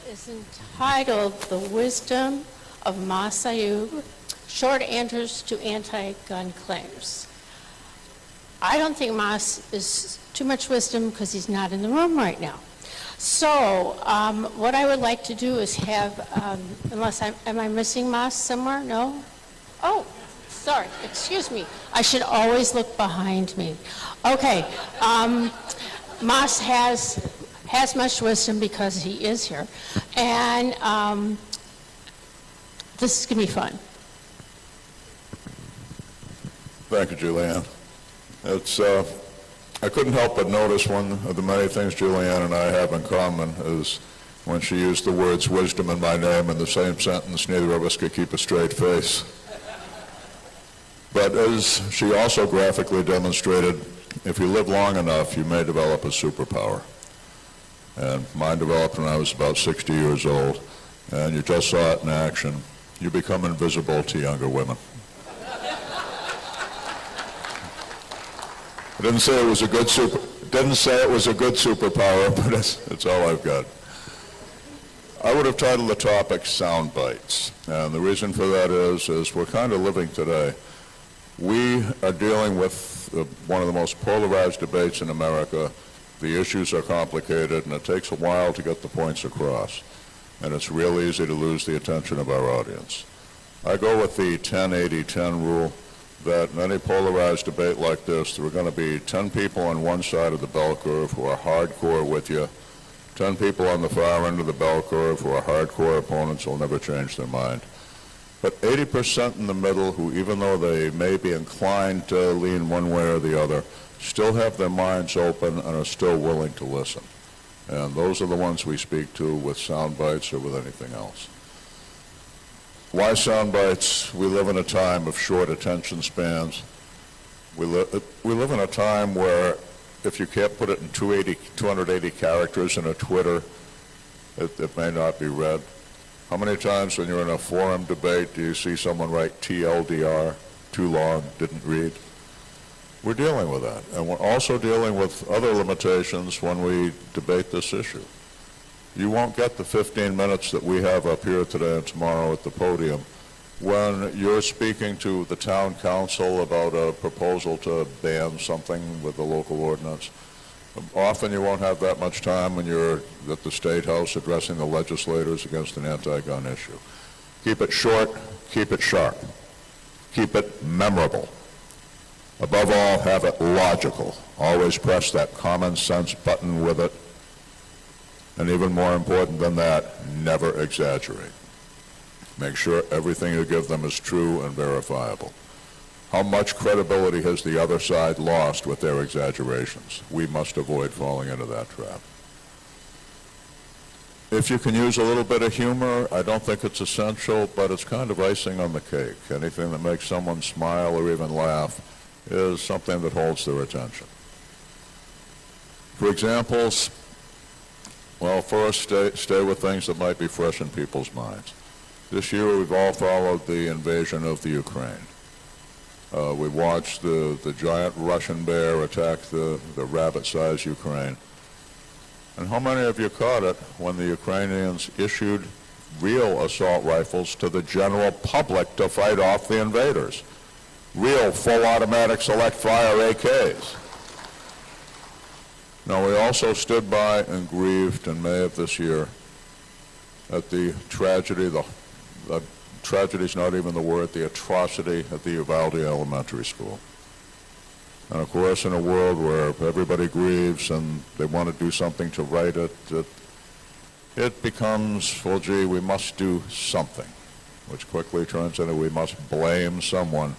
Is entitled The Wisdom of Massad Ayoob, Short Answers to Anti-Gun Claims. I don't think Mas is too much wisdom because he's not in the room right now. So what I would like to do is have, am I missing Mas somewhere? No? Oh, sorry, excuse me. I should always look behind me. Okay, Mas has much wisdom because he is here. And this is going to be fun. Thank you, Julianne. I couldn't help but notice one of the many things Julianne and I have in common is when she used the words wisdom and my name in the same sentence, neither of us could keep a straight face. But as she also graphically demonstrated, if you live long enough, you may develop a superpower. And mine developed when I was about 60 years old, and you just saw it in action. You become invisible to younger women. I didn't say it was a good superpower, but it's all I've got. I would have titled the topic Sound Bites, and the reason for that is we're kind of living today. We are dealing with one of the most polarized debates in America. The issues are complicated, and it takes a while to get the points across. And it's real easy to lose the attention of our audience. I go with the 10-80-10 rule that in any polarized debate like this, there are going to be 10 people on one side of the bell curve who are hardcore with you, 10 people on the far end of the bell curve who are hardcore opponents who will never change their mind. But 80% in the middle who, even though they may be inclined to lean one way or the other, still have their minds open and are still willing to listen. And those are the ones we speak to with sound bites or with anything else. Why sound bites? We live in a time of short attention spans. We live in a time where if you can't put it in 280 characters in a Twitter, it may not be read. How many times when you're in a forum debate do you see someone write TLDR, too long, didn't read? We're dealing with that, and we're also dealing with other limitations when we debate this issue. You won't get the 15 minutes that we have up here today and tomorrow at the podium when you're speaking to the town council about a proposal to ban something with the local ordinance. Often you won't have that much time when you're at the State House addressing the legislators against an anti-gun issue. Keep it short, keep it sharp, keep it memorable. Above all, have it logical. Always press that common sense button with it. And even more important than that, never exaggerate. Make sure everything you give them is true and verifiable. How much credibility has the other side lost with their exaggerations? We must avoid falling into that trap. If you can use a little bit of humor, I don't think it's essential, but it's kind of icing on the cake. Anything that makes someone smile or even laugh is something that holds their attention. For examples, well, first, stay with things that might be fresh in people's minds. This year, we've all followed the invasion of the Ukraine. We watched the giant Russian bear attack the rabbit-sized Ukraine. And how many of you caught it when the Ukrainians issued real assault rifles to the general public to fight off the invaders? Real full automatic select fire AKs. Now, we also stood by and grieved in May of this year at the tragedy, the tragedy's not even the word, the atrocity at the Uvalde Elementary School. And of course, in a world where everybody grieves and they want to do something to right it, it becomes, well, gee, we must do something, which quickly turns into we must blame someone.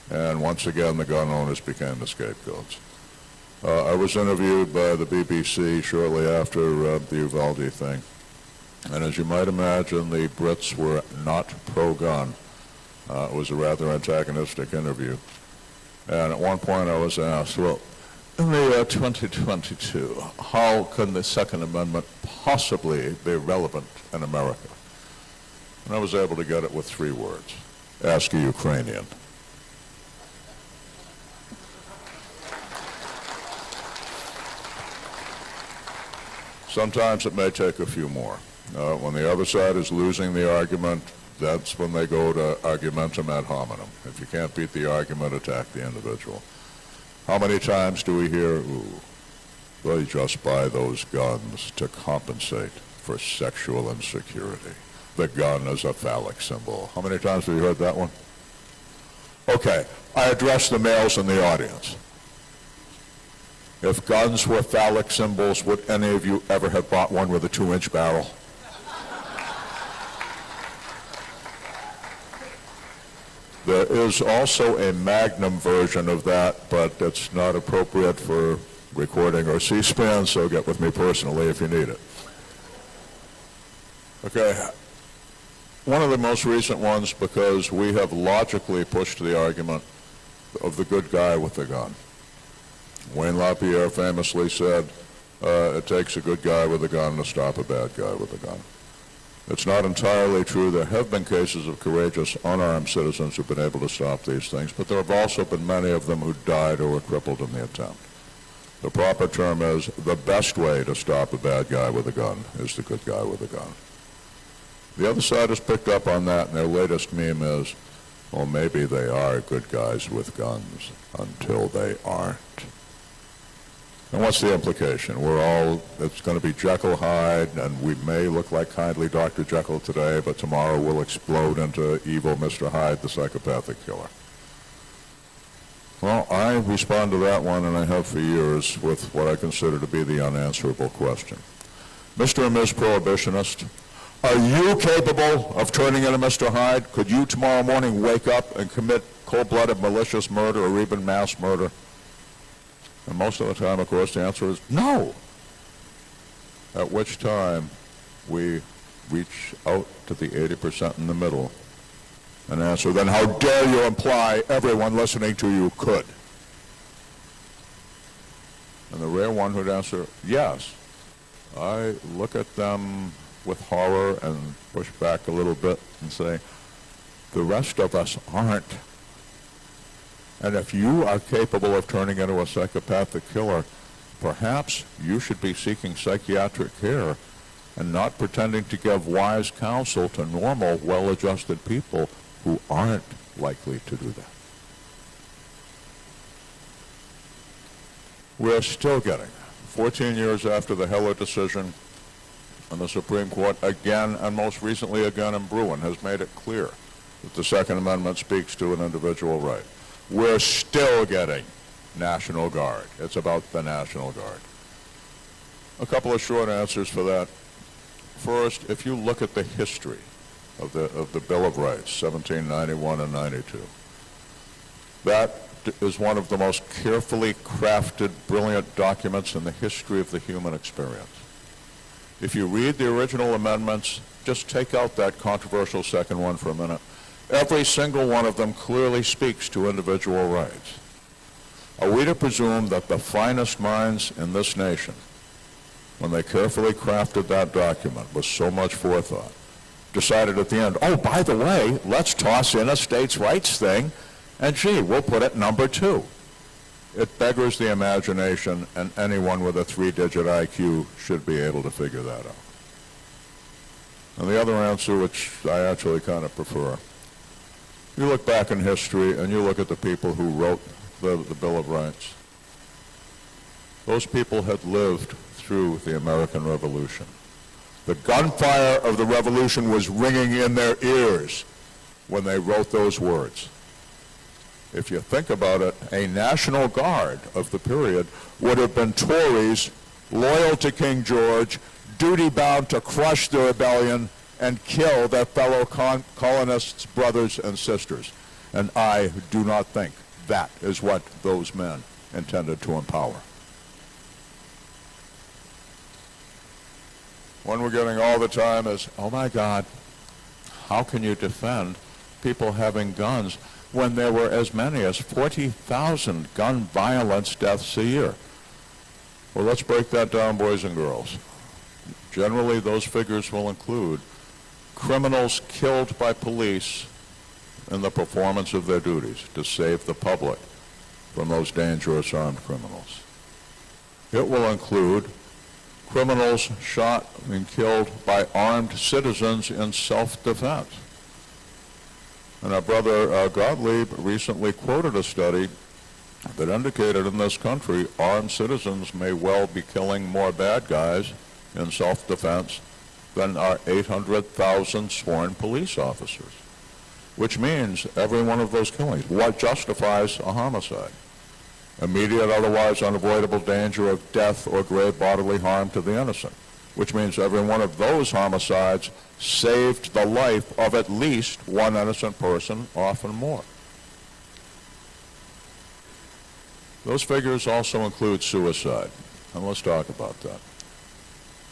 And once again, the gun owners became the scapegoats. I was interviewed by the BBC shortly after the Uvalde thing. And as you might imagine, the Brits were not pro-gun. It was a rather antagonistic interview. And at one point I was asked, well, in the year 2022, how can the Second Amendment possibly be relevant in America? And I was able to get it with 3 words. Ask a Ukrainian. Sometimes it may take a few more. When the other side is losing the argument, that's when they go to argumentum ad hominem. If you can't beat the argument, attack the individual. How many times do we hear, ooh, they just buy those guns to compensate for sexual insecurity? The gun is a phallic symbol. How many times have you heard that one? Okay, I address the males in the audience. If guns were phallic symbols, would any of you ever have bought one with a 2-inch barrel? There is also a Magnum version of that, but it's not appropriate for recording or C-SPAN, so get with me personally if you need it. Okay, one of the most recent ones, because we have logically pushed the argument of the good guy with the gun. Wayne LaPierre famously said, it takes a good guy with a gun to stop a bad guy with a gun. It's not entirely true. There have been cases of courageous, unarmed citizens who've been able to stop these things, but there have also been many of them who died or were crippled in the attempt. The proper term is the best way to stop a bad guy with a gun is the good guy with a gun. The other side has picked up on that, and their latest meme is, well, maybe they are good guys with guns until they aren't. And what's the implication? It's going to be Jekyll Hyde, and we may look like kindly Dr. Jekyll today, but tomorrow we'll explode into evil Mr. Hyde, the psychopathic killer. Well, I respond to that one, and I have for years, with what I consider to be the unanswerable question. Mr. and Ms. Prohibitionist, are you capable of turning into Mr. Hyde? Could you tomorrow morning wake up and commit cold-blooded malicious murder or even mass murder? And most of the time, of course, the answer is no. At which time we reach out to the 80% in the middle and answer, then how dare you imply everyone listening to you could? And the rare one who'd answer, yes. I look at them with horror and push back a little bit and say, the rest of us aren't. And if you are capable of turning into a psychopathic killer, perhaps you should be seeking psychiatric care and not pretending to give wise counsel to normal, well-adjusted people who aren't likely to do that. We're still getting, 14 years after the Heller decision, and the Supreme Court again, and most recently again in Bruin, has made it clear that the Second Amendment speaks to an individual right. We're still getting National Guard. It's about the National Guard. A couple of short answers for that. First, if you look at the history of the Bill of Rights, 1791 and 92, that is one of the most carefully crafted, brilliant documents in the history of the human experience. If you read the original amendments, just take out that controversial second one for a minute. Every single one of them clearly speaks to individual rights. Are we to presume that the finest minds in this nation, when they carefully crafted that document with so much forethought, decided at the end, oh, by the way, let's toss in a states' rights thing, and gee, we'll put it number 2. It beggars the imagination, and anyone with a 3-digit IQ should be able to figure that out. And the other answer, which I actually kind of prefer, you look back in history and you look at the people who wrote the Bill of Rights. Those people had lived through the American Revolution. The gunfire of the Revolution was ringing in their ears when they wrote those words. If you think about it, a National Guard of the period would have been Tories loyal to King George, duty-bound to crush the rebellion and kill their fellow colonists, brothers and sisters. And I do not think that is what those men intended to empower. One we're getting all the time is, oh my God, how can you defend people having guns when there were as many as 40,000 gun violence deaths a year? Well, let's break that down, boys and girls. Generally, those figures will include criminals killed by police in the performance of their duties to save the public from those dangerous armed criminals. It will include criminals shot and killed by armed citizens in self-defense. And our brother Gottlieb recently quoted a study that indicated in this country armed citizens may well be killing more bad guys in self-defense than our 800,000 sworn police officers, which means every one of those killings, what justifies a homicide? Immediate, otherwise unavoidable danger of death or grave bodily harm to the innocent, which means every one of those homicides saved the life of at least one innocent person, often more. Those figures also include suicide, and let's talk about that.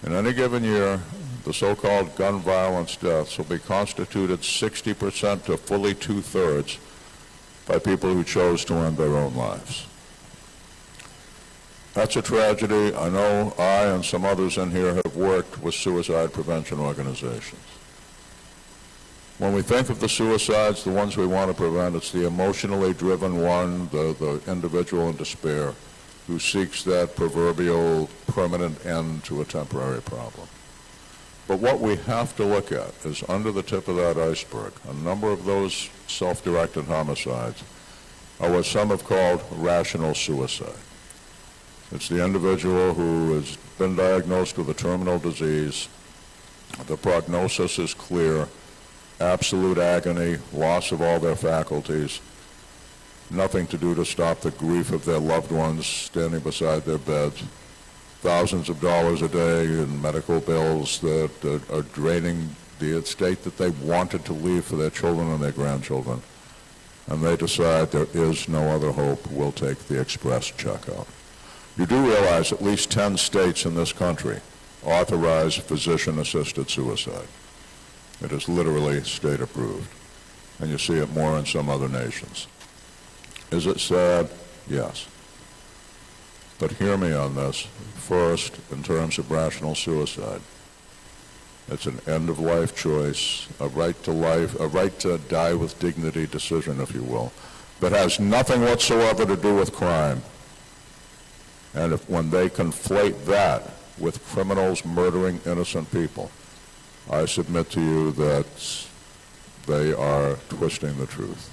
In any given year, the so-called gun violence deaths will be constituted 60% to fully two-thirds by people who chose to end their own lives. That's a tragedy. I know I and some others in here have worked with suicide prevention organizations. When we think of the suicides, the ones we want to prevent, it's the emotionally driven one, the individual in despair, who seeks that proverbial permanent end to a temporary problem. But what we have to look at is under the tip of that iceberg, a number of those self-directed homicides are what some have called rational suicide. It's the individual who has been diagnosed with a terminal disease. The prognosis is clear, absolute agony, loss of all their faculties, nothing to do to stop the grief of their loved ones standing beside their beds, thousands of dollars a day in medical bills that are draining the estate that they wanted to leave for their children and their grandchildren. And they decide there is no other hope, we'll take the express check out. You do realize at least 10 states in this country authorize physician-assisted suicide. It is literally state-approved, and you see it more in some other nations. Is it sad? Yes. But hear me on this. First, in terms of rational suicide, it's an end-of-life choice, a right to life, a right to die with dignity decision, if you will, that has nothing whatsoever to do with crime. And when they conflate that with criminals murdering innocent people, I submit to you that they are twisting the truth.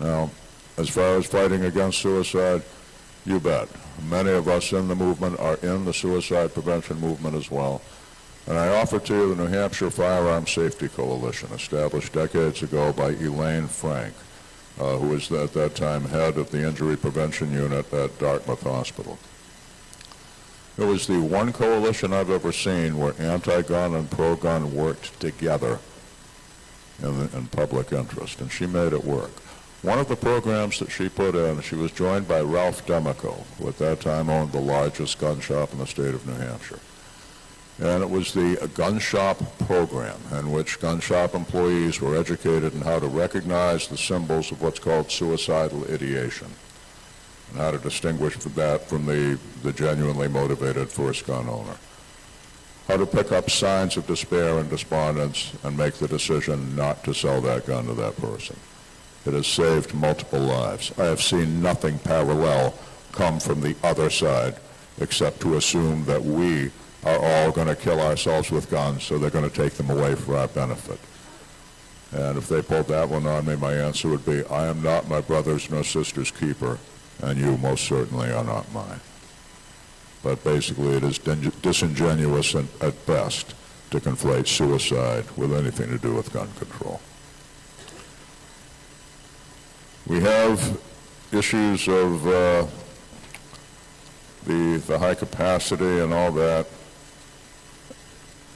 Now, as far as fighting against suicide, you bet. Many of us in the movement are in the suicide prevention movement as well. And I offer to you the New Hampshire Firearm Safety Coalition, established decades ago by Elaine Frank, who was at that time head of the Injury Prevention Unit at Dartmouth Hospital. It was the one coalition I've ever seen where anti-gun and pro-gun worked together in public interest, and she made it work. One of the programs that she put in, she was joined by Ralph Demico, who at that time owned the largest gun shop in the state of New Hampshire. And it was the gun shop program in which gun shop employees were educated in how to recognize the symbols of what's called suicidal ideation and how to distinguish that from the genuinely motivated first gun owner. How to pick up signs of despair and despondence and make the decision not to sell that gun to that person. It has saved multiple lives. I have seen nothing parallel come from the other side except to assume that we are all going to kill ourselves with guns, so they're going to take them away for our benefit. And if they pulled that one on me, my answer would be, I am not my brother's nor sister's keeper, and you most certainly are not mine. But basically it is disingenuous at best to conflate suicide with anything to do with gun control. We have issues of the high capacity and all that.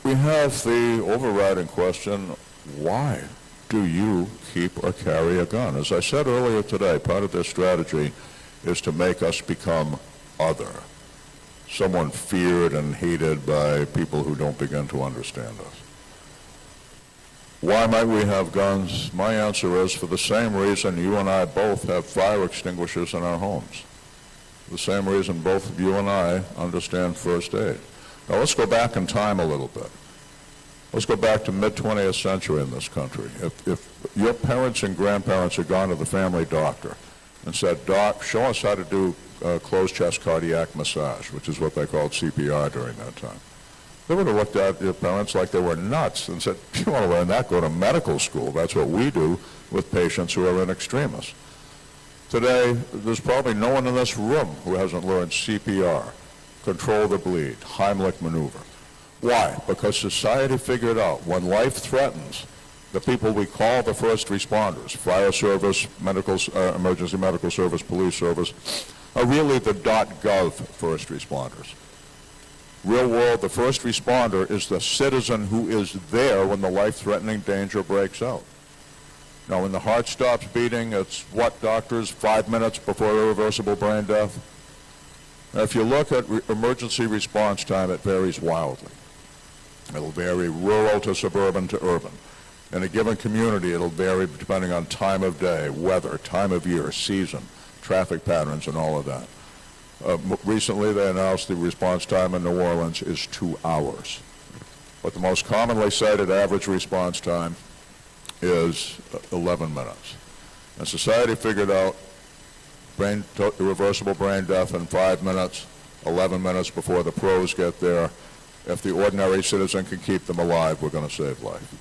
We have the overriding question, why do you keep or carry a gun? As I said earlier today, part of their strategy is to make us become other, someone feared and hated by people who don't begin to understand us. Why might we have guns? My answer is for the same reason you and I both have fire extinguishers in our homes. The same reason both of you and I understand first aid. Now let's go back in time a little bit. Let's go back to mid-20th century in this country. If your parents and grandparents had gone to the family doctor and said, Doc, show us how to do closed chest cardiac massage, which is what they called CPR during that time. They would have looked at your parents like they were nuts and said, if you want to learn that, go to medical school. That's what we do with patients who are in extremis. Today, there's probably no one in this room who hasn't learned CPR, control the bleed, Heimlich maneuver. Why? Because society figured out when life threatens, the people we call the first responders, fire service, emergency medical service, police service, are really the .gov first responders. Real world, the first responder is the citizen who is there when the life-threatening danger breaks out. Now, when the heart stops beating, it's what, doctors, 5 minutes before irreversible brain death? Now, if you look at emergency response time, it varies wildly. It'll vary rural to suburban to urban. In a given community, it'll vary depending on time of day, weather, time of year, season, traffic patterns, and all of that. Recently, they announced the response time in New Orleans is 2 hours. But the most commonly cited average response time is 11 minutes. And society figured out irreversible brain death in 5 minutes, 11 minutes before the pros get there. If the ordinary citizen can keep them alive, we're going to save life.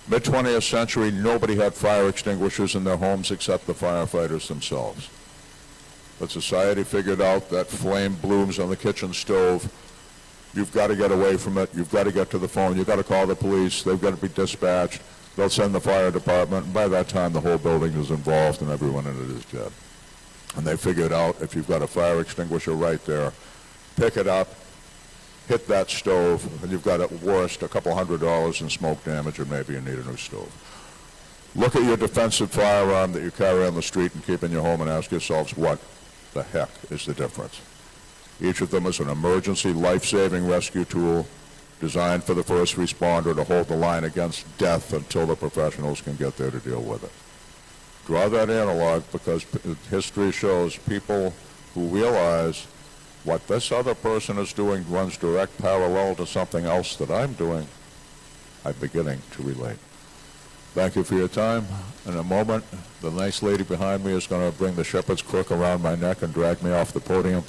Mid-20th century, nobody had fire extinguishers in their homes except the firefighters themselves. But society figured out that flame blooms on the kitchen stove. You've got to get away from it. You've got to get to the phone. You've got to call the police. They've got to be dispatched. They'll send the fire department. And by that time, the whole building is involved and everyone in it is dead. And they figured out if you've got a fire extinguisher right there, pick it up, hit that stove, and you've got at worst a couple $100 in smoke damage, or maybe you need a new stove. Look at your defensive firearm that you carry on the street and keep in your home and ask yourselves, what the heck is the difference? Each of them is an emergency life-saving rescue tool designed for the first responder to hold the line against death until the professionals can get there to deal with it. Draw that analog, because history shows people who realize what this other person is doing runs direct parallel to something else that I'm doing, I'm beginning to relate. Thank you for your time. In a moment, the nice lady behind me is going to bring the shepherd's crook around my neck and drag me off the podium,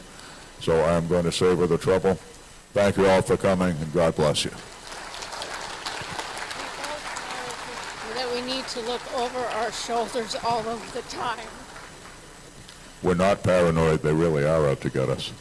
so I'm going to save her the trouble. Thank you all for coming, and God bless you. That we need to look over our shoulders all of the time. We're not paranoid. They really are out to get us.